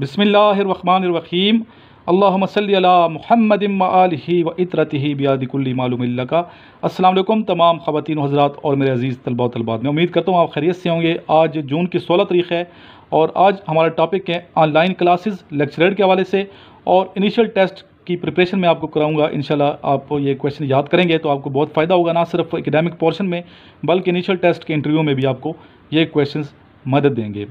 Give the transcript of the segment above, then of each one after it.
बिस्मिल्लाहिर्रहमानिर्रहीम। अल्लाहुम्मा सल्लि अला मुहम्मदिन व आलिहि व इत्रतिहि बियादि कुल्ली मालूमिन लका। अस्सलाम वालेकुम तमाम ख़वातीन व हज़रात और मेरे अज़ीज़ तलबा व तलबात, मैं उम्मीद करता हूँ आप खैरियत से होंगे। आज जून की 16 तारीख़ है और आज हमारा टॉपिक है ऑनलाइन क्लासेस लेक्चर के हवाले से और इनिशियल टेस्ट की प्रिपरेशन में आपको कराऊंगा। इंशाल्लाह आप ये क्वेश्चन याद करेंगे तो आपको बहुत फ़ायदा होगा, ना सिर्फ एकेडमिक पोर्शन में बल्कि इनिशियल टेस्ट के इंटरव्यू में भी आपको ये क्वेश्चंस मदद देंगे।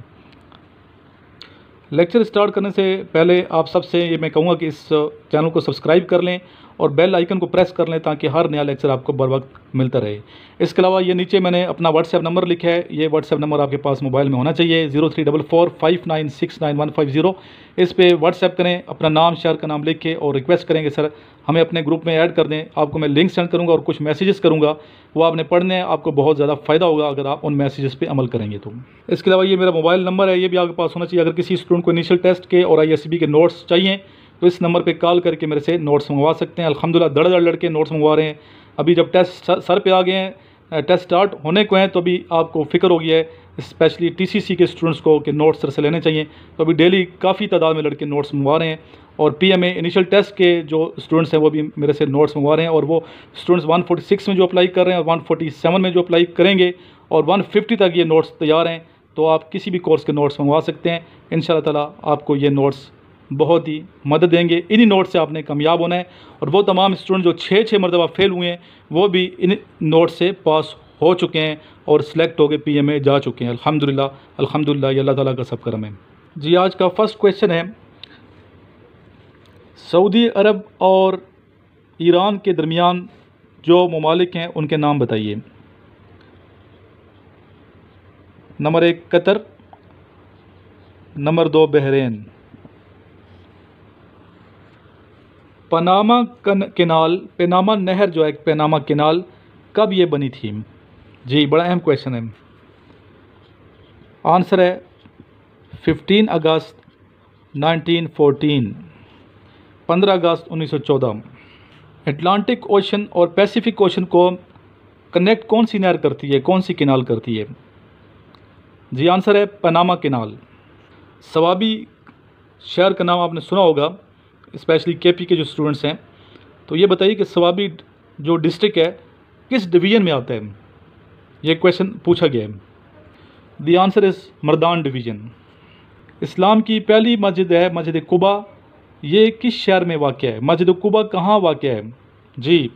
लेक्चर स्टार्ट करने से पहले आप सबसे ये मैं कहूँगा कि इस चैनल को सब्सक्राइब कर लें और बेल आइकन को प्रेस कर लें ताकि हर नया लेक्चर आपको बर वक्त मिलता रहे। इसके अलावा ये नीचे मैंने अपना व्हाट्सएप नंबर लिखा है, ये व्हाट्सएप नंबर आपके पास मोबाइल में होना चाहिए 034459695150। इस पे व्हाट्सएप करें, अपना नाम शहर का नाम लिख के और रिक्वेस्ट करेंगे सर हमें अपने ग्रुप में ऐड कर दें। आपको मैं लिंक सेंड करूँगा और कुछ मैसेजेस करूँगा, वो आपने पढ़ने हैं, आपको बहुत ज़्यादा फ़ायदा होगा अगर आप उन मैसेजेस पे अमल करेंगे तो। इसके अलावा ये मेरा मोबाइल नंबर है, ये भी आपके पास होना चाहिए। अगर किसी स्टूडेंट को इनिशियल टेस्ट के और ISB के नोट्स चाहिए तो इस नंबर पे कॉल करके मेरे से नोट्स मंगवा सकते हैं। अल्हम्दुलिल्लाह दड़ लड़के नोट्स मंगवा रहे हैं। अभी जब टेस्ट सर पे आ गए हैं, टेस्ट स्टार्ट होने को हैं, तो अभी आपको फ़िक्र हो गया है स्पेशली TCC के स्टूडेंट्स को कि नोट्स सर से लेने चाहिए। तो अभी डेली काफ़ी तादाद में लड़के नोट्स मंगवा रहे हैं और PMA इनिशियल टेस्ट के जो स्टूडेंट्स हैं वो भी मेरे से नोट्स मंगवा रहे हैं। और वो स्टूडेंट्स 146 में जो अप्लाई कर रहे हैं और 147 में जो अप्लाई करेंगे और 150 तक ये नोट्स तैयार हैं, तो आप किसी भी कोर्स के नोट्स मंगवा सकते हैं। इंशाल्लाह ताला आपको ये नोट्स बहुत ही मदद देंगे। इन्हीं नोट से आपने कामयाब होना है और वो तमाम स्टूडेंट जो 6 मरतबा फेल हुए हैं वो भी इन नोट से पास हो चुके हैं और सिलेक्ट हो गए PMA जा चुके हैं। अल्हम्दुलिल्लाह अल्हम्दुलिल्लाह, ये अल्लाह ताला का सब करम है जी। आज का फर्स्ट क्वेश्चन है, सऊदी अरब और ईरान के दरमियान जो ममालिक हैं उनके नाम बताइए। Number 1 Qatar, number 2 Bahrain. Panama canal, Panama नहर जो है पनामा कैनाल, कब ये बनी थी जी? बड़ा अहम क्वेश्चन है। आंसर है 15 अगस्त 1914, 15 अगस्त 1914। अटलांटिक ओशन और पैसिफिक ओशन को कनेक्ट कौन सी नहर करती है, कौन सी कैनाल करती है जी? आंसर है पनामा कैनाल। सवाबी शहर का नाम आपने सुना होगा, स्पेशली KP के जो स्टूडेंट्स हैं, तो ये बताइए कि सवाबी जो डिस्ट्रिक्ट है किस डिवीज़न में आता है? ये क्वेश्चन पूछा गया है। The answer is Mardan division. इस्लाम की पहली मस्जिद है मस्जिद कुबा, ये किस शहर में वाक़या है? मस्जिद कुबा कहाँ वाक़या है जी?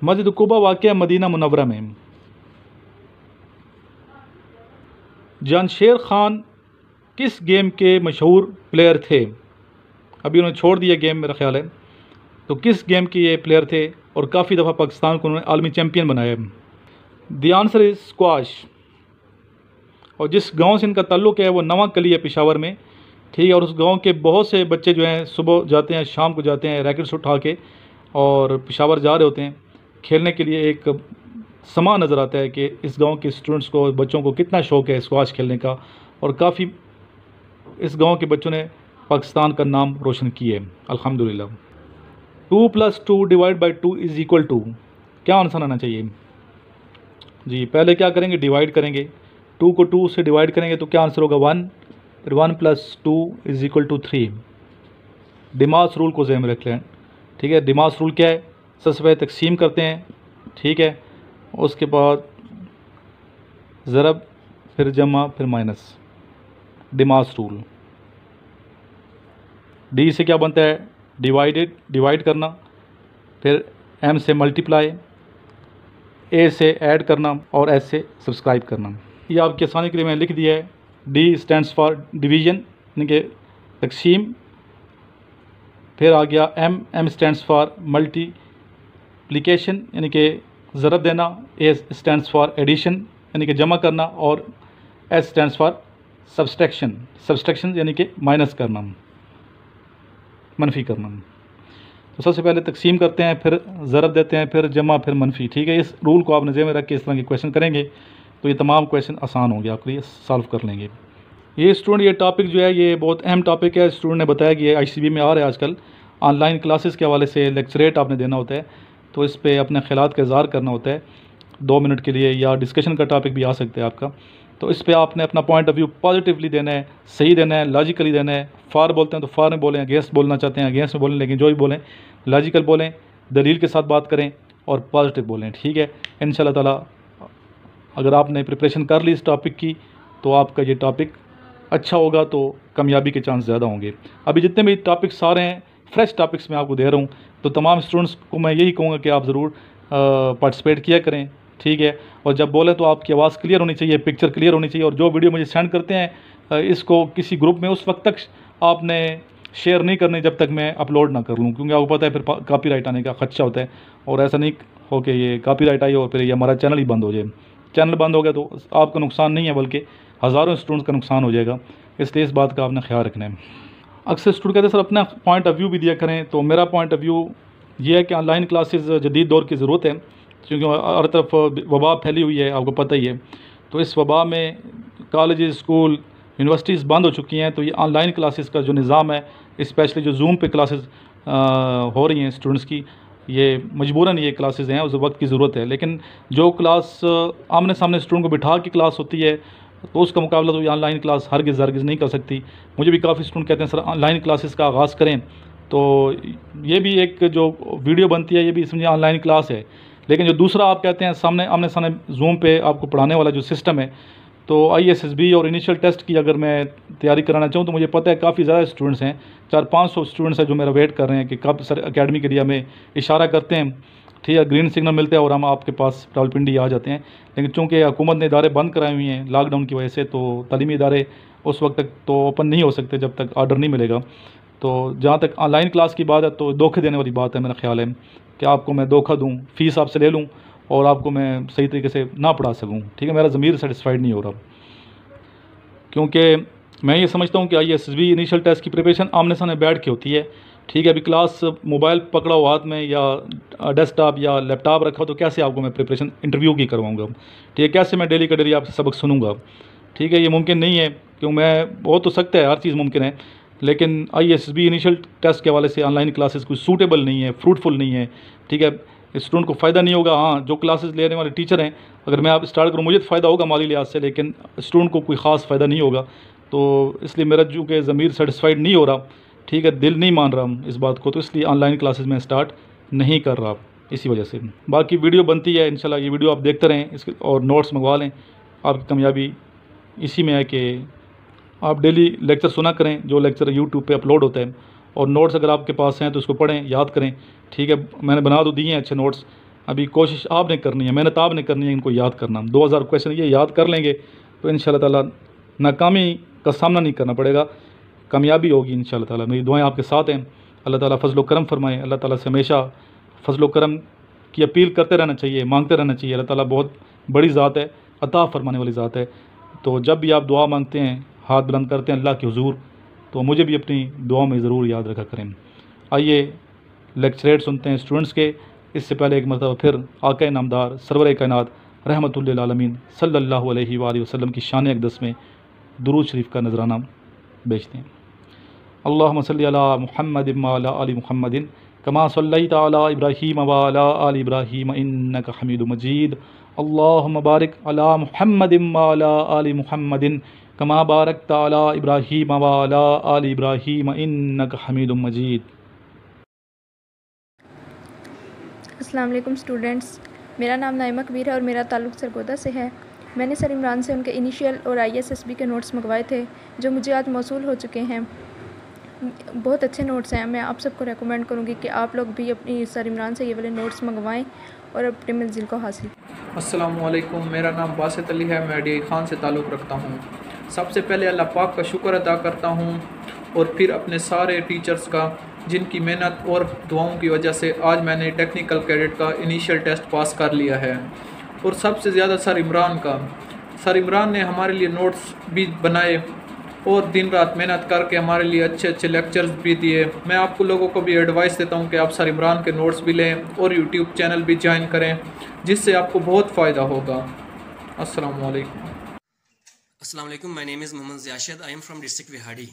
मस्जिद कुबा वाक़या मदीना मुनव्वरा में। जानशेर खान किस गेम के मशहूर प्लेयर थे? अभी उन्होंने छोड़ दिया गेम मेरा ख्याल है, तो किस गेम के ये प्लेयर थे और काफ़ी दफ़ा पाकिस्तान को उन्होंने आलमी चैम्पियन बनाया? The answer is squash. और जिस गांव से इनका ताल्लुक़ है वो नवा कली है पेशावर में, ठीक है। और उस गांव के बहुत से बच्चे जो हैं सुबह जाते हैं शाम को जाते हैं रैकेट्स उठा के और पेशावर जा रहे होते हैं खेलने के लिए। एक समा नज़र आता है कि इस गांव के स्टूडेंट्स को, बच्चों को कितना शौक़ है स्क्वाश खेलने का और काफ़ी इस गांव के बच्चों ने पाकिस्तान का नाम रोशन किया है अल्हम्दुलिल्लाह। 2 + 2 / 2 = 2, क्या आंसर आना चाहिए जी? पहले क्या करेंगे, डिवाइड करेंगे। 2 को 2 से डिवाइड करेंगे तो क्या आंसर होगा 1, फिर 1 + 2 = 3। डिमास रूल को ज़हन में रख लें, ठीक है। डिमास रूल क्या है? सबसे पहले तकसीम करते हैं, ठीक है, उसके बाद ज़रब, फिर जमा, फिर माइनस। डिमास रूल। D से क्या बनता है? डिवाइड करना, फिर M से मल्टीप्लाई, A से ऐड करना और S से सब्सक्राइब करना। ये आपकी आसानी के लिए मैंने लिख दिया है। D स्टैंड्स फॉर डिवीज़न यानी कि तकसीम, फिर आ गया M स्टैंड्स फॉर मल्टीप्लिकेशन यानी कि ज़रब देना, A स्टैंड्स फॉर एडिशन यानी कि जमा करना और S स्टैंड्स फॉर सब्सट्रैक्शन यानी कि माइनस करना, मनफी करना। तो सबसे पहले तकसीम करते हैं, फिर ज़रब देते हैं, फिर जमा, फिर मनफी, ठीक है। इस रूल को आपने ज़हन में रख के इस तरह के क्वेश्चन करेंगे तो ये तमाम क्वेश्चन आसान होंगे, आपके लिए सॉल्व कर लेंगे। ये स्टूडेंट, ये टॉपिक जो है ये बहुत अहम टॉपिक है। स्टूडेंट ने बताया कि ये ICB में आ रहा है आजकल। ऑनलाइन क्लासेस के हवाले से लेक्चरेट आपने देना होता है, तो इस पर अपने ख्यालात का इज़हार करना होता है 2 मिनट के लिए, या डिस्कशन का टॉपिक भी आ सकता है आपका। तो इस पे आपने अपना पॉइंट ऑफ व्यू पॉजिटिवली देना है, सही देना है, लॉजिकली देना है। फार बोलते हैं तो फार में बोलें, अगेंस्ट बोलना चाहते हैं अगेंस्ट में बोलें, लेकिन जो भी बोलें लॉजिकल बोलें, दलील के साथ बात करें और पॉजिटिव बोलें। ठीक है, इंशाल्लाह ताला अगर आपने प्रिपरेशन कर ली इस टॉपिक की तो आपका ये टॉपिक अच्छा होगा, तो कामयाबी के चांस ज़्यादा होंगे। अभी जितने भी टॉपिक्स आ रहे हैं फ्रेश टॉपिक्स मैं आपको दे रहा हूँ, तो तमाम स्टूडेंट्स को मैं यही कहूँगा कि आप ज़रूर पार्टिसिपेट किया करें। ठीक है, और जब बोलें तो आपकी आवाज़ क्लियर होनी चाहिए, पिक्चर क्लियर होनी चाहिए, और जो वीडियो मुझे सेंड करते हैं इसको किसी ग्रुप में उस वक्त तक आपने शेयर नहीं करनी जब तक मैं अपलोड ना कर लूँ, क्योंकि आपको पता है फिर कॉपीराइट आने का खदशा होता है। और ऐसा नहीं हो कि ये कॉपीराइट आई और फिर ये हमारा चैनल ही बंद हो जाए। चैनल बंद हो गया तो आपका नुकसान नहीं है बल्कि हज़ारों स्टूडेंट्स का नुकसान हो जाएगा, इसलिए इस बात का आपने ख्याल रखना है। अक्सर स्टूडेंट कहते हैं सर अपना पॉइंट ऑफ व्यू भी दिया करें, तो मेरा पॉइंट ऑफ व्यू ये है कि ऑनलाइन क्लासेस जदीद दौर की ज़रूरत है, क्योंकि हर तरफ वबा फैली हुई है, आपको पता ही है। तो इस वबा में कॉलेज, स्कूल, यूनिवर्सिटीज़ बंद हो चुकी हैं, तो ये ऑनलाइन क्लासेस का जो निज़ाम है, स्पेशली जो जूम पे क्लासेस हो रही हैं स्टूडेंट्स की, ये मजबूरन ये क्लासेस हैं, उस वक्त की ज़रूरत है। लेकिन जो क्लास आमने सामने स्टूडेंट को बिठा के क्लास होती है, तो उसका मुकाबला तो ये ऑनलाइन क्लास हरगिज़ नहीं कर सकती। मुझे भी काफ़ी स्टूडेंट कहते हैं सर ऑनलाइन क्लासेस का आगाज़ करें, तो ये भी एक जो वीडियो बनती है ये भी समझिए ऑनलाइन क्लास है। लेकिन जो दूसरा आप कहते हैं सामने आमने सामने जूम पे आपको पढ़ाने वाला जो सिस्टम है, तो ISSB और इनिशियल टेस्ट की अगर मैं तैयारी कराना चाहूँ तो मुझे पता है काफ़ी ज़्यादा स्टूडेंट्स हैं, 400-500 स्टूडेंट्स हैं जो मेरा वेट कर रहे हैं कि कब सर एकेडमी के लिए हमें इशारा करते हैं, ठीक है, ग्रीन सिग्नल मिलता है और हम आपके पास रावलपिंडी आ जाते हैं। लेकिन चूँकि हुकूमत ने इदारे बंद कराए हुए हैं लॉकडाउन की वजह से, तो तालीमी इदारे उस वक्त तक तो ओपन नहीं हो सकते जब तक ऑर्डर नहीं मिलेगा। तो जहाँ तक ऑनलाइन क्लास की बात है तो धोखे देने वाली बात है, मेरा ख्याल है कि आपको मैं धोखा दूँ, फ़ीस आपसे ले लूँ और आपको मैं सही तरीके से ना पढ़ा सकूँ। ठीक है, मेरा ज़मीर सेटिस्फाइड नहीं हो रहा, क्योंकि मैं ये समझता हूँ कि ISSB इनिशियल टेस्ट की प्रिपरेशन आमने सामने बैठ के होती है। ठीक है, अभी क्लास मोबाइल पकड़ा हो हाथ में या डेस्कटॉप या लैपटॉप रखा हो तो कैसे आपको मैं प्रिपरेशन इंटरव्यू की करवाऊँगा? ठीक है, कैसे मैं डेली का डेली आपसे सबक सुनूंगा? ठीक है, ये मुमकिन नहीं है, क्यों मैं हो तो सकता है, हर चीज़ मुमकिन है, लेकिन ISSB इनिशियल टेस्ट के हवाले से ऑनलाइन क्लासेस कोई सूटेबल नहीं है, फ्रूटफुल नहीं है। ठीक है, स्टूडेंट को फ़ायदा नहीं होगा। हाँ, जो क्लासेस लेने वाले टीचर हैं, अगर मैं आप स्टार्ट करूँ मुझे तो फ़ायदा होगा माली लिहाज से, लेकिन स्टूडेंट को कोई ख़ास फ़ायदा नहीं होगा। तो इसलिए मेरा चूँकि ज़मीर सेटिस्फाइड नहीं हो रहा, ठीक है, दिल नहीं मान रहा इस बात को, तो इसलिए ऑनलाइन क्लासेस मैं स्टार्ट नहीं कर रहा इसी वजह से। बाकी वीडियो बनती है इंशाल्लाह, ये वीडियो आप देखते रहें इसके और नोट्स मंगवा लें। आपकी कामयाबी इसी में है कि आप डेली लेक्चर सुना करें, जो लेक्चर यूट्यूब पे अपलोड होता है, और नोट्स अगर आपके पास हैं तो उसको पढ़ें, याद करें। ठीक है, मैंने बना तो दिए हैं अच्छे नोट्स, अभी कोशिश आपने करनी है, मेहनत आपने करनी है इनको याद करना। 2000 क्वेश्चन ये याद कर लेंगे तो इंशाल्लाह ताला नाकामी का सामना नहीं करना पड़ेगा, कामयाबी होगी इंशाल्लाह ताला। मेरी दुआएं आपके साथ हैं। अल्लाह ताला फजल करम फरमाए। अल्लाह ताला से हमेशा फजल करम की अपील करते रहना चाहिए, मांगते रहना चाहिए। अल्लाह ताला बहुत बड़ी ज़ात है, अता फरमाने वाली ज़ात है। तो जब भी आप दुआ मांगते हैं, हाथ बुलंद करते हैं अल्लाह के हुजूर, तो मुझे भी अपनी दुआ में ज़रूर याद रखा करें। आइए लेक्चरेट सुनते हैं स्टूडेंट्स के। इससे पहले एक मरतबा फिर आका नामदार सरवर कायनात रहमतुल लिल आलमीन सल्लल्लाहु अलैहि वसल्लम की शान अक़दस में दुरूद शरीफ का नजराना भेजते हैं। अल्लाहुम्मा सल्लि अला मुहम्मदिन व अला आलि मुहम्मदिन कमा सल्लैता अला इब्राहीम व अला आलि इब्राहीम इन्नका हमीदुम मजीद। अल्लाहुम्मा बारिक अला मुहम्मदिन व अला आलि मुहम्मदिन कमा बारकता अला इब्राहीम व अला आलि इब्राहीम इन्नका हमीदुम मजीद। अस्सलाम वालेकुम स्टूडेंट्स, मेरा नाम नाइमा कबीर है और मेरा ताल्लुक़ सरगोदा से है। मैंने सर इमरान से उनके इनिशियल और ISSB के नोट्स मंगवाए थे जो मुझे आज मौसूल हो चुके हैं। बहुत अच्छे नोट्स हैं। मैं आप सबको रेकमेंड करूंगी कि आप लोग भी अपनी सर इमरान से ये वाले नोट्स मंगवाएं और अपनी मंजिल को हासिल। अस्सलामु अलैकुम, मेरा नाम बासित अली है, मैं DI खान से ताल्लुक़ रखता हूँ। सबसे पहले अल्लाह पाक का शुक्र अदा करता हूँ और फिर अपने सारे टीचर्स का जिनकी मेहनत और दुआओं की वजह से आज मैंने टेक्निकल कैडेट का इनिशियल टेस्ट पास कर लिया है। और सबसे ज़्यादा सर इमरान का। सर इमरान ने हमारे लिए नोट्स भी बनाए और दिन रात मेहनत करके हमारे लिए अच्छे अच्छे लेक्चर्स भी दिए। मैं आपको लोगों को भी एडवाइस देता हूँ कि आप सर इमरान के नोट्स भी लें और यूट्यूब चैनल भी ज्वाइन करें, जिससे आपको बहुत फ़ायदा होगा। अस्सलाम वालेकुम। अस्सलाम वालेकुम, my name is Mohammad Ziashad, I am from district Vehari.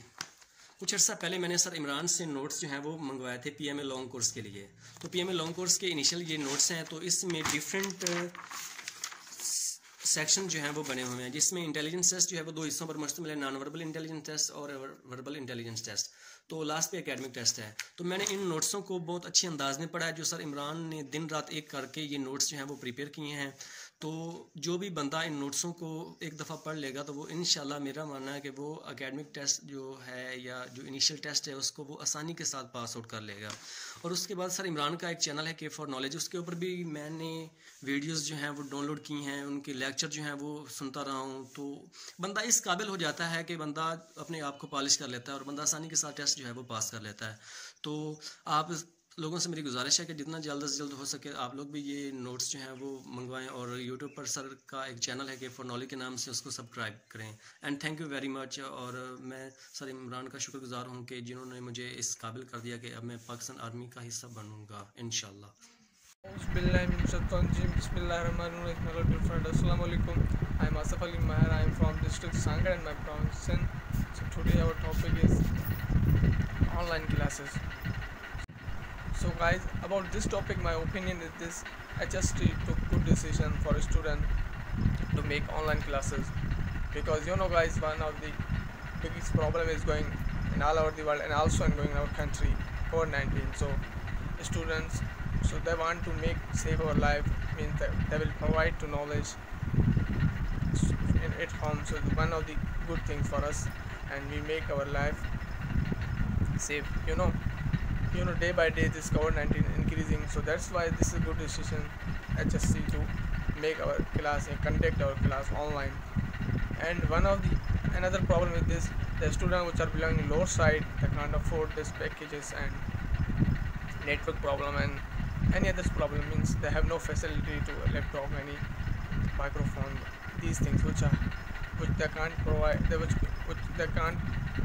कुछ अर्सा पहले मैंने सर इमरान से नोट्स जो हैं वो मंगवाए थे PMA लॉन्ग कोर्स के लिए। तो PMA लॉन्ग कोर्स के इनिशियल ये नोट्स हैं, तो इसमें डिफरेंट सेक्शन जो हैं वो बने हुए हैं, जिसमें इंटेलिजेंस टेस्ट जो है वो 2 हिस्सों पर मुश्तमिल है, नॉन वर्बल इंटेलिजेंस टेस्ट और वर्बल इंटेलिजेंस टेस्ट। तो लास्ट पे एकेडमिक टेस्ट है। तो मैंने इन नोट्सों को बहुत अच्छे अंदाज में पढ़ा है, जो सर इमरान ने दिन रात एक करके ये नोट्स जो हैं वो प्रिपेयर किए हैं। तो जो भी बंदा इन नोट्सों को एक दफ़ा पढ़ लेगा तो वो इंशाल्लाह, मेरा मानना है कि वो एकेडमिक टेस्ट जो है या जो इनिशियल टेस्ट है उसको वो आसानी के साथ पास आउट कर लेगा। और उसके बाद सर इमरान का एक चैनल है के फॉर नॉलेज, उसके ऊपर भी मैंने वीडियोस जो हैं वो डाउनलोड की हैं, उनके लेक्चर जो हैं वो सुनता रहा हूँ। तो बंदा इस काबिल हो जाता है कि बंदा अपने आप को पॉलिश कर लेता है और बंदा आसानी के साथ टेस्ट जो है वो पास कर लेता है। तो आप लोगों से मेरी गुजारिश है कि जितना जल्द से जल्द हो सके आप लोग भी ये नोट्स जो हैं वो मंगवाएं और यूट्यूब पर सर का एक चैनल है के फॉर नॉलेज के नाम से, उसको सब्सक्राइब करें। And thank you very much. और मैं सर इमरान का शुक्रगुजार हूँ कि जिन्होंने मुझे इस काबिल कर दिया कि अब मैं पाकिस्तान आर्मी का हिस्सा बनूँगा इंशाल्लाह। I'm Asaf Ali Maher. I am from district Sangar and my province Sindh. So today our topic is online classes. So guys, about this topic my opinion is this: HST took good decision for a student to make online classes, because you know guys, one of the biggest problem is going in all over the world and also in going in our country, COVID-19. So students, so they want to make save our life, means that they will provide to knowledge at home. So one of the good things for us, and we make our life safe. You know day by day this COVID-19 increasing, so that's why this is a good decision HSC to make our class and conduct our class online. And another problem with this, the students which are belonging in lower side, they can't afford this packages, and network problem and any other problem, means they have no facility to laptop, any microphone, these things which they can't provide, which they can't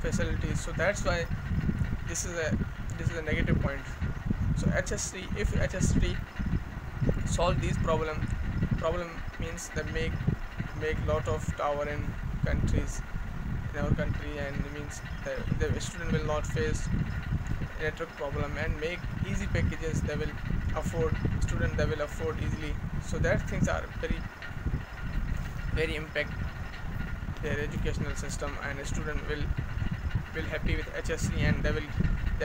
facilities. So that's why this is a negative point. So if HST solve these problem means they make lot of tower in our country, and it means the student will not face network problem, and make easy packages they will afford easily. So that things are very impact their educational system, and a student will happy with HSC, and they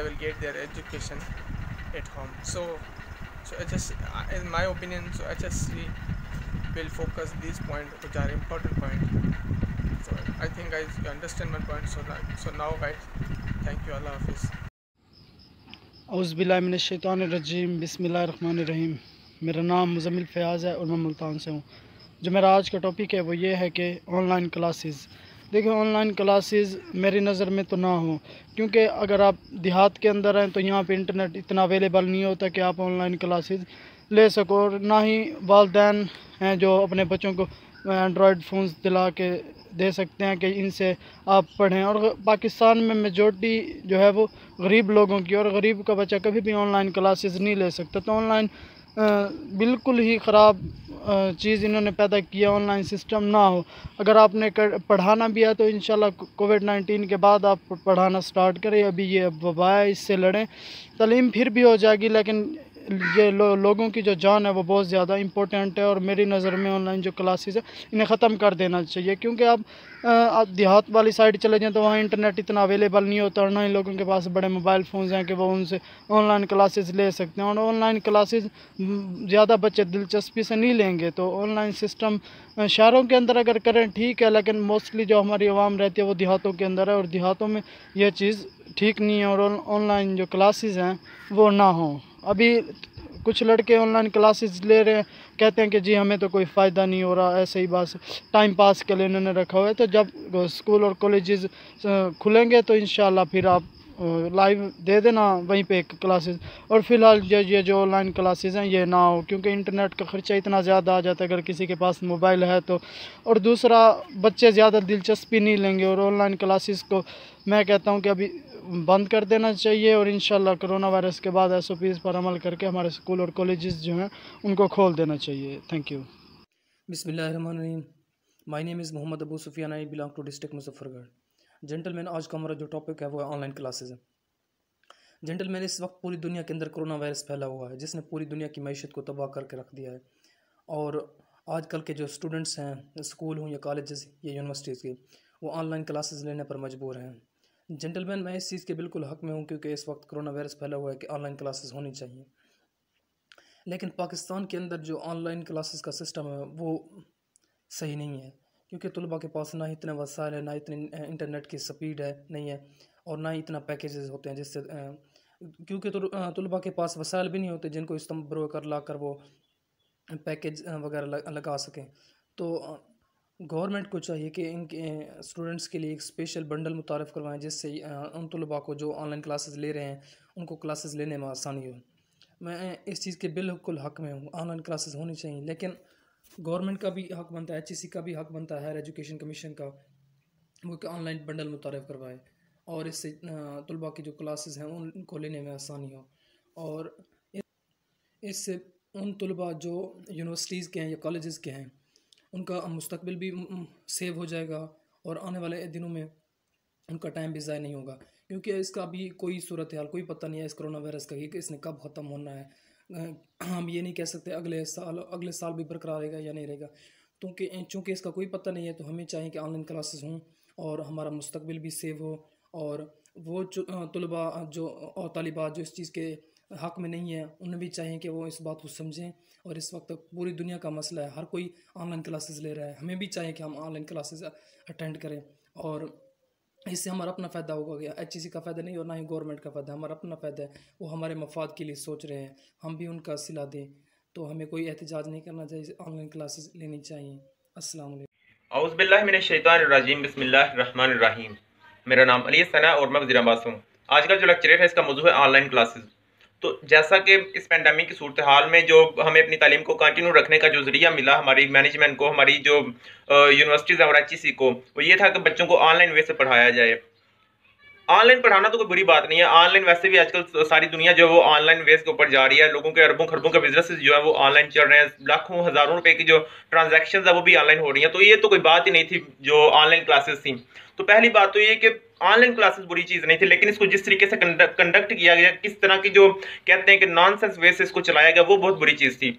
will get their education at home. So HSC, in my opinion, so HSC will focus these points which are important points. So I think guys you understand my point. So now guys, thank you. Allah Hafiz. औज़ुबिल्लाहिमिनश्शैतानिर्रजीम बिस्मिल्लाहिर्रहमानिर्रहीम। मेरा नाम मुज़म्मिल फ़याज़ है और मैं मुल्तान से हूँ। जो मेरा आज का टॉपिक है वो ये है कि ऑनलाइन क्लासेस। देखिए, ऑनलाइन क्लासेस मेरी नज़र में तो ना हो, क्योंकि अगर आप देहात के अंदर हैं तो यहाँ पे इंटरनेट इतना अवेलेबल नहीं होता कि आप ऑनलाइन क्लासेस ले सको, और ना ही वालिदैन हैं जो अपने बच्चों को एंड्रॉयड फ़ोन्स दिला के दे सकते हैं कि इनसे आप पढ़ें। और पाकिस्तान में मेजॉरिटी जो है वो गरीब लोगों की, और गरीब का बच्चा कभी भी ऑनलाइन क्लासेस नहीं ले सकता। तो ऑनलाइन बिल्कुल ही ख़राब चीज़ इन्होंने पैदा किया, ऑनलाइन सिस्टम ना हो। अगर आपने पढ़ाना भी है तो इंशाल्लाह कोविड-19 के बाद आप पढ़ाना स्टार्ट करें। अभी ये वबा है, इससे लड़ें। तालीम फिर भी हो जाएगी, लेकिन ये लोगों की जो जान है वो बहुत ज़्यादा इंपॉर्टेंट है। और मेरी नज़र में ऑनलाइन जो क्लासेस है इन्हें ख़त्म कर देना चाहिए, क्योंकि आप देहात वाली साइड चले जाएं तो वहाँ इंटरनेट इतना अवेलेबल नहीं होता, और ना ही लोगों के पास बड़े मोबाइल फ़ोन्स हैं कि वो उनसे ऑनलाइन क्लासेस ले सकते हैं। और ऑनलाइन क्लासेस ज़्यादा बच्चे दिलचस्पी से नहीं लेंगे। तो ऑनलाइन सिस्टम शहरों के अंदर अगर करें ठीक है, लेकिन मोस्टली जो हमारी आवाम रहती है वो देहातों के अंदर है, और देहातों में यह चीज़ ठीक नहीं है। और ऑनलाइन जो क्लासेस हैं वो ना हों। अभी कुछ लड़के ऑनलाइन क्लासेस ले रहे हैं, कहते हैं कि जी हमें तो कोई फ़ायदा नहीं हो रहा, ऐसे ही बस टाइम पास के लिए उन्होंने रखा हुआ है। तो जब स्कूल और कॉलेजेस खुलेंगे तो इंशाल्लाह फिर आप लाइव दे देना वहीं पे क्लासेस। और फ़िलहाल ये जो ऑनलाइन क्लासेस हैं ये ना हो, क्योंकि इंटरनेट का ख़र्चा इतना ज़्यादा आ जाता है अगर किसी के पास मोबाइल है तो। और दूसरा, बच्चे ज़्यादा दिलचस्पी नहीं लेंगे, और ऑनलाइन क्लासेस को मैं कहता हूँ कि अभी बंद कर देना चाहिए। और इंशाल्लाह कोरोना वायरस के बाद SOPs पर अमल करके हमारे स्कूल और कॉलेजेस जो हैं उनको खोल देना चाहिए। Thank you. बिस्मिल्लाहिर्रहमानिर्रहीम। My name is Mohammad Abu Sufiyan. I belong to district Muzaffargarh. Gentleman, आज का हमारा जो टॉपिक है वो है ऑनलाइन क्लासेस है। जेंटलमैन, इस वक्त पूरी दुनिया के अंदर कोरोना वायरस फैला हुआ है, जिसने पूरी दुनिया की मैशत को तबाह करके रख दिया है। और आजकल के जो स्टूडेंट्स हैं स्कूल हों या कॉलेजेस या यूनिवर्सिटीज़ के, वो ऑनलाइन क्लासेस लेने पर मजबूर हैं। जेंटलमैन, मैं इस चीज़ के बिल्कुल हक़ में हूँ क्योंकि इस वक्त कोरोना वायरस फैला हुआ है कि ऑनलाइन क्लासेस होनी चाहिए। लेकिन पाकिस्तान के अंदर जो ऑनलाइन क्लासेस का सिस्टम है वो सही नहीं है, क्योंकि तलबा के पास ना ही इतने वसाइल है, ना इतनी इंटरनेट की स्पीड है नहीं है, और ना ही इतना पैकेजेस होते हैं जिससे क्योंकि तलबा के पास वसाइल भी नहीं होते जिनको इस्तेमाल कर ला कर वो पैकेज वगैरह लगा सकें। तो गवर्नमेंट को चाहिए कि इनके स्टूडेंट्स के लिए एक स्पेशल बंडल मुतारफ़ करवाएं जिससे उन तलबा को जो ऑनलाइन क्लासेस ले रहे हैं उनको क्लासेस लेने में आसानी हो। मैं इस चीज़ के बिल्कुल हक़ में हूँ, ऑनलाइन क्लासेस होनी चाहिए, लेकिन गवर्नमेंट का भी हक़ बनता है, HEC का भी हक़ बनता है, हायर एजुकेशन कमीशन का, वो कि ऑनलाइन बंडल मुतारफ़ करवाए और इससे तलबा की जो क्लासेस हैं उनको लेने में आसानी हो, और इससे उन तलबा जो यूनिवर्सिटीज़ के हैं या कॉलेजेस के हैं उनका मुस्तकबिल भी सेव हो जाएगा और आने वाले दिनों में उनका टाइम भी ज़ाया नहीं होगा, क्योंकि इसका अभी कोई सूरत हाल कोई पता नहीं है इस कोरोना वायरस का कि इसने कब ख़त्म होना है। हम ये नहीं कह सकते अगले साल भी बरकरार रहेगा या नहीं रहेगा, चूँकि इसका कोई पता नहीं है। तो हमें चाहिए कि ऑनलाइन क्लासेस हों और हमारा मुस्तकबिल भी सेव हो, और वो जो तलबा जो और तालिबात जो इस चीज़ के हक़ में नहीं है उन्हें भी चाहिए कि वो इस बात को समझें। और इस वक्त पूरी दुनिया का मसला है, हर कोई ऑनलाइन क्लासेस ले रहा है, हमें भी चाहिए कि हम ऑनलाइन क्लासेस अटेंड करें, और इससे हमारा अपना फ़ायदा होगा। HEC का फ़ायदा नहीं और ना ही गवर्नमेंट का फ़ायदा, हमारा अपना फ़ायदा है, वो हमारे मफाद के लिए सोच रहे हैं, हम भी उनका सिला दें। तो हमें कोई एहतजाज नहीं करना चाहिए, ऑनलाइन क्लासेस लेनी चाहिए। अस्सलाम वालेकुम। औज़ु बिल्लाहि मिनश शैतानिर रजीम, बिस्मिल्लाहिर रहमानिर रहीम। मेरा नाम अली सना और मैं वज़ीर अब्बास हूँ। आज का जो लेक्चर है इसका मौजू है ऑनलाइन क्लासेस। तो जैसा कि इस पेंडेमिक की सूरत हाल में जो हमें अपनी तालीम को कंटिन्यू रखने का जो ज़रिया मिला हमारी मैनेजमेंट को, हमारी जो यूनिवर्सिटीज़ और HEC को, वो ये था कि बच्चों को ऑनलाइन वे से पढ़ाया जाए। ऑनलाइन पढ़ाना तो कोई बुरी बात नहीं है, ऑनलाइन वैसे भी आजकल सारी दुनिया जो है वो ऑनलाइन बेस के ऊपर जा रही है। लोगों के अरबों खरबों के बिजनेस जो है वो ऑनलाइन चल रहे हैं, लाखों हज़ारों रुपए की जो ट्रांजैक्शंस है वो भी ऑनलाइन हो रही हैं। तो ये तो कोई बात ही नहीं थी जो ऑनलाइन क्लासेस थी। तो पहली बात तो ये कि ऑनलाइन क्लासेस बुरी चीज़ नहीं थी, लेकिन इसको जिस तरीके से कंडक्ट किया गया, किस तरह की जो कहते हैं कि नॉनसेंस वे से इसको चलाया गया, वो बहुत बुरी चीज़ थी।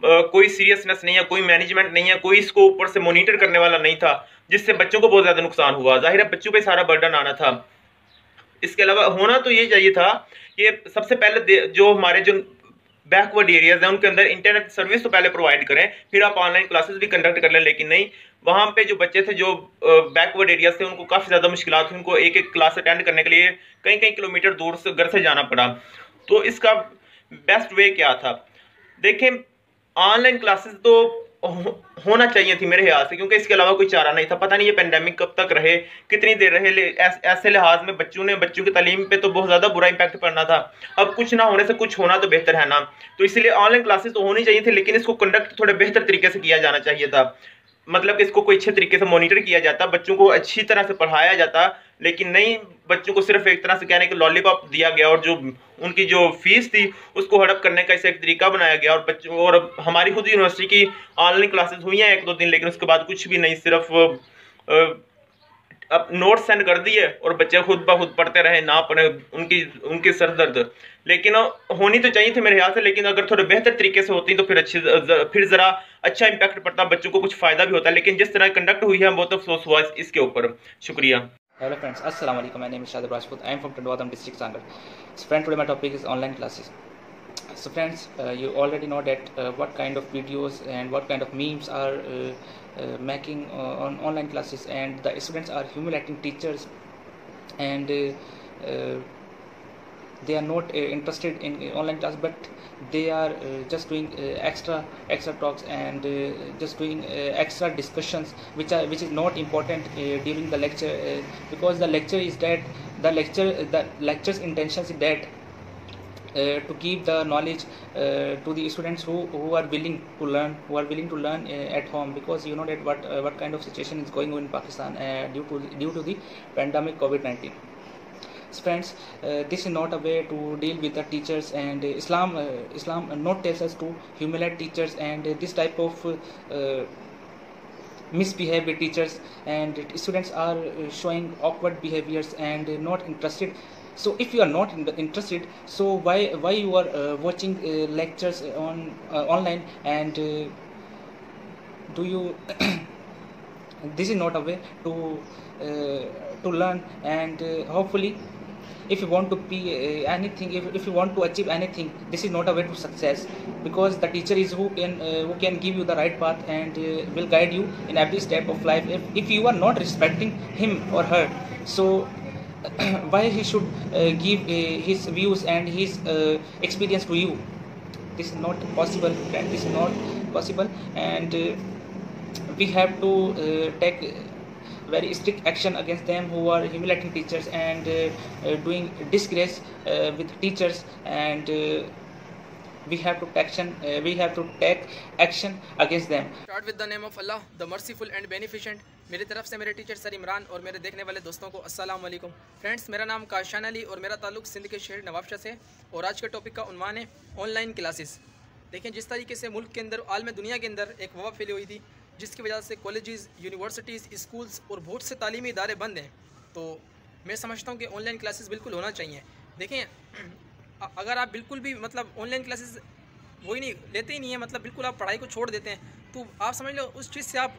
कोई सीरियसनेस नहीं है, कोई मैनेजमेंट नहीं है, कोई इसको ऊपर से मॉनिटर करने वाला नहीं था, जिससे बच्चों को बहुत ज़्यादा नुकसान हुआ। जाहिर है बच्चों पे सारा बर्डन आना था। इसके अलावा होना तो ये चाहिए था कि सबसे पहले जो हमारे जो बैकवर्ड एरियाज हैं उनके अंदर इंटरनेट सर्विस तो पहले प्रोवाइड करें, फिर आप ऑनलाइन क्लासेस भी कंडक्ट कर लें। लेकिन नहीं, वहाँ पे जो बच्चे थे जो बैकवर्ड एरियाज थे उनको काफ़ी ज़्यादा मुश्किलात हुई, उनको एक एक क्लास अटेंड करने के लिए कई कई किलोमीटर दूर से घर से जाना पड़ा। तो इसका बेस्ट वे क्या था? देखें, ऑनलाइन क्लासेस तो होना चाहिए थी मेरे ख्याल से, क्योंकि इसके अलावा कोई चारा नहीं था। पता नहीं ये पेंडेमिक कब तक रहे, कितनी देर रहे। ऐसे लिहाज में बच्चों की तालीम पे तो बहुत ज़्यादा बुरा इंपैक्ट पड़ना था। अब कुछ ना होने से कुछ होना तो बेहतर है ना। तो इसलिए ऑनलाइन क्लासेस तो होनी चाहिए थी, लेकिन इसको कंडक्ट थोड़े बेहतर तरीके से किया जाना चाहिए था। मतलब इसको कोई अच्छे तरीके से मॉनिटर किया जाता, बच्चों को अच्छी तरह से पढ़ाया जाता। लेकिन नहीं, बच्चों को सिर्फ एक तरह से कहने के लॉलीपॉप दिया गया और जो उनकी जो फीस थी उसको हड़प करने का इसे एक तरीका बनाया गया। और बच्चों और हमारी खुद यूनिवर्सिटी की ऑनलाइन क्लासेस हुई हैं 1-2 दिन, लेकिन उसके बाद कुछ भी नहीं, सिर्फ अब नोट सेंड कर दिए और बच्चे खुद ब खुद पढ़ते रहे, ना पढ़े, उनकी सर दर्द। लेकिन होनी तो चाहिए थी मेरे ख्याल से, लेकिन अगर थोड़े बेहतर तरीके से होती तो फिर ज़रा अच्छा इंपैक्ट पड़ता, बच्चों को कुछ फ़ायदा भी होता। लेकिन जिस तरह कंडक्ट हुई है बहुत अफसोस हुआ इसके ऊपर। शुक्रिया। Hello friends, Assalamu alaikum. My name is Shadab Rajput. I am from Tandwadam district, Sangar. So friend, today my topic is online classes. So friends, you already know that what kind of videos and what kind of memes are making on online classes, and the students are humiliating teachers, and they are not interested in online class, but they are just doing extra talks and just doing extra discussions which is not important during the lecture, because the lecture is that the lecture's intentions is that to give the knowledge to the students who are willing to learn at home, because you know that what kind of situation is going on in Pakistan due to the pandemic COVID-19. Friends, this is not a way to deal with the teachers, and Islam not tells us to humiliate teachers and this type of misbehave with teachers, and students are showing awkward behaviors and not interested. So if you are not interested, so why you are watching lectures on online, and do you this is not a way to learn, and hopefully if you want to be anything, if you want to achieve anything, this is not a way to success, because the teacher is who can give you the right path and will guide you in every step of life. If you are not respecting him or her, so why he should give his views and his experience to you? This is not possible, friend. This is not possible, and we have to take very strict action against them who are humiliating teachers and doing disgrace with teachers, and we have to take action against them. Start with the name of Allah, the merciful and beneficent. मेरी तरफ से मेरे teacher sir Imran और मेरे देखने वाले दोस्तों को अस्सलाम वालेकुम। फ्रेंड्स, मेरा नाम काशान अली और मेरा ताल्लुक सिंध के शहर नवाबशाह से, और आज के टॉपिक का उन्वान है ऑनलाइन क्लासेस। देखें, जिस तरीके से मुल्क के अंदर, आलम दुनिया के अंदर एक वबा फैली हुई थी, जिसकी वजह से कॉलेजेस, यूनिवर्सिटीज़, स्कूल्स और बहुत से तालीमी इदारे बंद हैं, तो मैं समझता हूँ कि ऑनलाइन क्लासेस बिल्कुल होना चाहिए। देखें, अगर आप बिल्कुल भी मतलब ऑनलाइन क्लासेस वही नहीं लेते ही नहीं है, मतलब बिल्कुल आप पढ़ाई को छोड़ देते हैं, तो आप समझ लो उस चीज़ से आप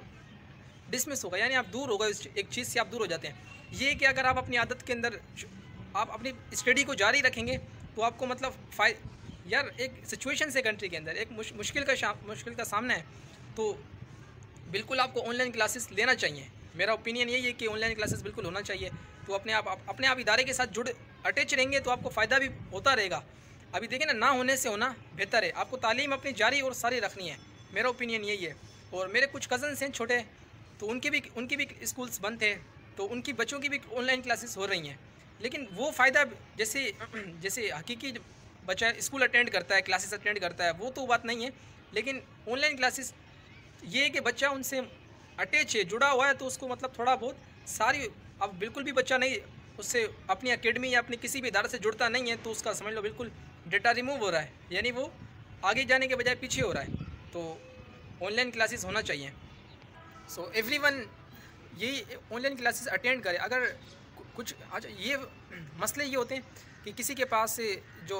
डिसमिस होगा, यानी आप दूर होगा, एक चीज़ से आप दूर हो जाते हैं। ये कि अगर आप अपनी आदत के अंदर आप अपनी स्टडी को जारी रखेंगे तो आपको मतलब यार एक सिचुएशन से कंट्री के अंदर एक मुश्किल का सामना है, तो बिल्कुल आपको ऑनलाइन क्लासेस लेना चाहिए। मेरा ओपिनियन यही है कि ऑनलाइन क्लासेस बिल्कुल होना चाहिए। तो अपने आप इदारे के साथ अटैच रहेंगे तो आपको फ़ायदा भी होता रहेगा। अभी देखें ना होने से होना बेहतर है। आपको तालीम अपनी जारी और सारी रखनी है, मेरा ओपिनियन यही है। और मेरे कुछ कज़न्स हैं छोटे, तो उनके भी स्कूल्स बंद थे, तो उनकी बच्चों की भी ऑनलाइन क्लासेस हो रही हैं। लेकिन वो फ़ायदा जैसे हकीकी बच्चा स्कूल अटेंड करता है, क्लासेस अटेंड करता है, वो तो बात नहीं है। लेकिन ऑनलाइन क्लासेस ये है कि बच्चा उनसे अटैच है, जुड़ा हुआ है, तो उसको मतलब थोड़ा बहुत सारी, अब बिल्कुल भी बच्चा नहीं उससे अपनी एकेडमी या अपनी किसी भी इदारे से जुड़ता नहीं है, तो उसका समझ लो बिल्कुल डेटा रिमूव हो रहा है, यानी वो आगे जाने के बजाय पीछे हो रहा है। तो ऑनलाइन क्लासेस होना चाहिए। सो एवरीवन यही ऑनलाइन क्लासेस अटेंड करे। अगर कुछ अच्छा, ये मसले ये होते हैं कि किसी के पास से जो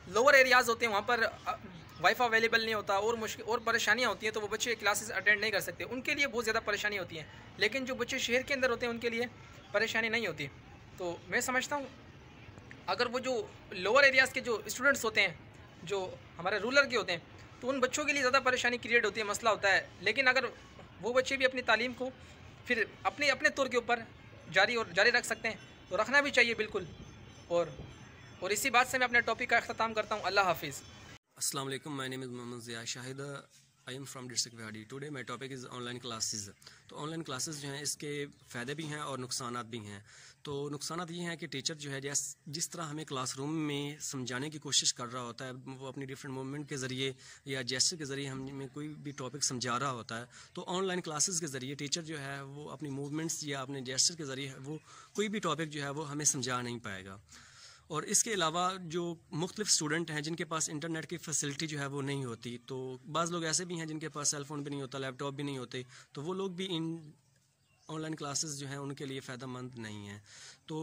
लोअर एरियाज़ होते हैं वहाँ पर वाईफाई अवेलेबल नहीं होता और परेशानियाँ होती हैं, तो वो बच्चे क्लासेस अटेंड नहीं कर सकते, उनके लिए बहुत ज़्यादा परेशानी होती है। लेकिन जो बच्चे शहर के अंदर होते हैं उनके लिए परेशानी नहीं होती। तो मैं समझता हूँ अगर वो जो लोअर एरियाज़ के जो स्टूडेंट्स होते हैं, जो हमारे रूरल के होते हैं, तो उन बच्चों के लिए ज़्यादा परेशानी क्रिएट होती है, मसला होता है। लेकिन अगर वो बच्चे भी अपनी तालीम को फिर अपने तौर के ऊपर जारी रख सकते हैं, तो रखना भी चाहिए बिल्कुल। और इसी बात से मैं अपने टॉपिक का अख्ताम करता हूँ। अल्लाह हाफिज़। अस्सलाम वालेकुम, my name is Mohammad Zia Shahid, I am from district Vihari. Today my topic is online classes. तो ऑनलाइन क्लासेस जो हैं इसके फ़ायदे भी हैं और नुकसानात भी हैं। तो नुकसानात ये हैं कि टीचर जो है जिस तरह हमें क्लासरूम में समझाने की कोशिश कर रहा होता है, वो अपनी डिफरेंट मूवमेंट के ज़रिए या जेस्चर के ज़रिए हमें कोई भी टॉपिक समझा रहा होता है, तो ऑनलाइन क्लासेस के ज़रिए टीचर जो है वो अपनी मूवमेंट्स या अपने जेस्चर के ज़रिए वो कोई भी टॉपिक जो है वो हमें समझा नहीं पाएगा। और इसके अलावा जो मुख्तलिफ स्टूडेंट हैं जिनके पास इंटरनेट की फैसिलिटी जो है वो नहीं होती, तो बाज़ लोग ऐसे भी हैं जिनके पास सेल फ़ोन भी नहीं होता, लैपटॉप भी नहीं होते, तो वो लोग भी इन ऑनलाइन क्लासेस जो हैं उनके लिए फ़ायदेमंद नहीं हैं। तो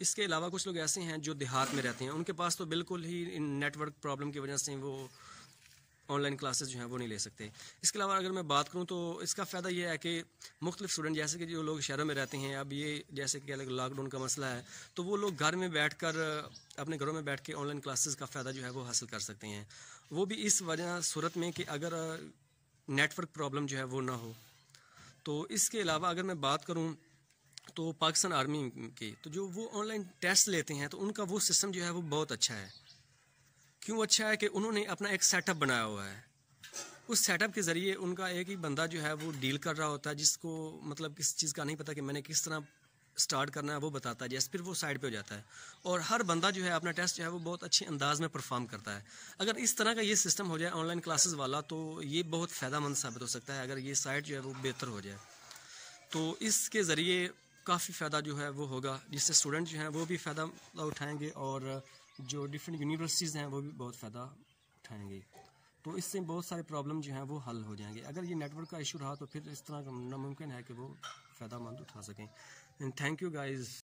इसके अलावा कुछ लोग ऐसे हैं जो देहात में रहते हैं, उनके पास तो बिल्कुल ही इन नेटवर्क प्रॉब्लम की वजह से वो ऑनलाइन क्लासेस जो हैं वो नहीं ले सकते। इसके अलावा अगर मैं बात करूं तो इसका फ़ायदा ये है कि मुख्तलिफ स्टूडेंट जैसे कि जो लोग शहरों में रहते हैं, अब ये जैसे कि लॉकडाउन का मसला है, तो वो लोग घर में बैठकर अपने घरों में बैठ के ऑनलाइन क्लासेस का फ़ायदा जो है वो हासिल कर सकते हैं। वो भी इस वजह सूरत में कि अगर नेटवर्क प्रॉब्लम जो है वो ना हो। तो इसके अलावा अगर मैं बात करूँ तो पाकिस्तान आर्मी की, तो जो वो ऑनलाइन टेस्ट लेते हैं तो उनका वो सिस्टम जो है वो बहुत अच्छा है। क्यों अच्छा है कि उन्होंने अपना एक सेटअप बनाया हुआ है। उस सेटअप के ज़रिए उनका एक ही बंदा जो है वो डील कर रहा होता है, जिसको मतलब किस चीज़ का नहीं पता कि मैंने किस तरह स्टार्ट करना है, वो बताता है जैसे, फिर वो साइड पे हो जाता है और हर बंदा जो है अपना टेस्ट जो है वो बहुत अच्छे अंदाज में परफॉर्म करता है। अगर इस तरह का ये सिस्टम हो जाए ऑनलाइन क्लासेस वाला, तो ये बहुत फ़ायदेमंद साबित हो सकता है अगर ये साइट जो है वो बेहतर हो जाए। तो इसके ज़रिए काफ़ी फ़ायदा जो है वो होगा, जिससे स्टूडेंट जो हैं वो भी फ़ायदा उठाएँगे और जो डिफरेंट यूनिवर्सिटीज़ हैं वो भी बहुत फ़ायदा उठाएँगे। तो इससे बहुत सारे प्रॉब्लम जो हैं वो हल हो जाएंगे। अगर ये नेटवर्क का इशू रहा तो फिर इस तरह नामुमकिन है कि वो फ़ायदा मंद उठा सकें। And thank you guys.